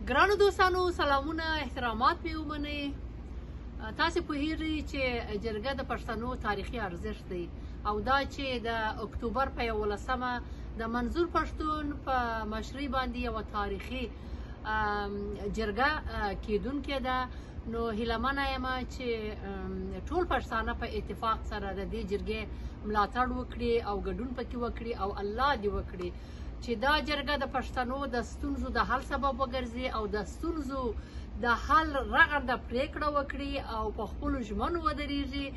ګرانو دوستانو سلامونه احترامات مې ومنئ. تاسې پوهیږئ چې جرګه د پښتنو تاریخي ارزښت دی او دا چې د اکتوبر په 11مه د منظور پښتون په مشرۍ باندې یوه تاریخي جرګه کیدونکې ده. نو هیله منه یم چې ټول پښتانه په اتفاق سره د دې جرګې ملاتړ وکړي او ګډون پکې وکړي او الله دې وکړي چې دا جرګه د پښتنو د ستونزو د حل سبب وګرځي او د ستونزو د حل رغنده پریکړه وکړي او په خپلو ژمنو ودرېږي.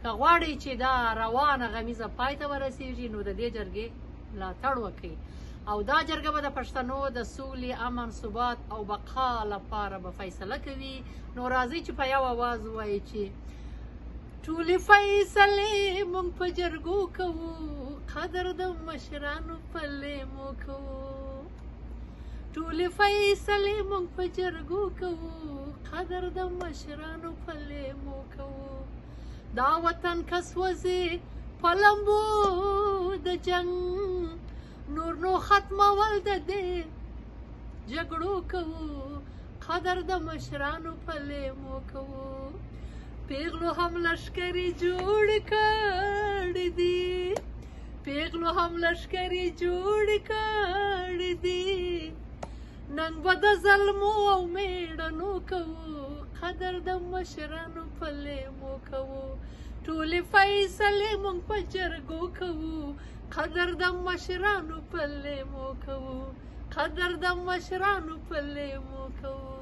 که غواړئ چې دا روانه غمیزه پای ته ورسېږي نو د دې جرګې ملاتړ وکړي او دا جرګه به د پښتنو د سولې، امن، ثبات او بقا لپاره به فیصله کوي. نو راځئ چې په یو اواز ووایو چې ټولې فیصلې موږ په جرګو کوو، قدر د مشرانو په لیمو کوو. ټولې فیصلې موږ په جرګو کوو، قدر د مشرانو په لیمو کوو. دا وطن که سوځي په لمبو د جنګ، نور نو ختمول د دې جګړو کوو، قدر د مشرانو په لیمو کوو. پیغلو هم لشکرې جوړ کړي دي، پیغلو هم لشکرې جوړ کړي دي. نن به د ظلمو او میړنو کوو، قدر د مشرانو په لیمو کوو. ټولې فیصلې موږ په جرګو کوو، قدر د مشرانو په لیمو کوو، قدر د مشرانو په لیمو کوو.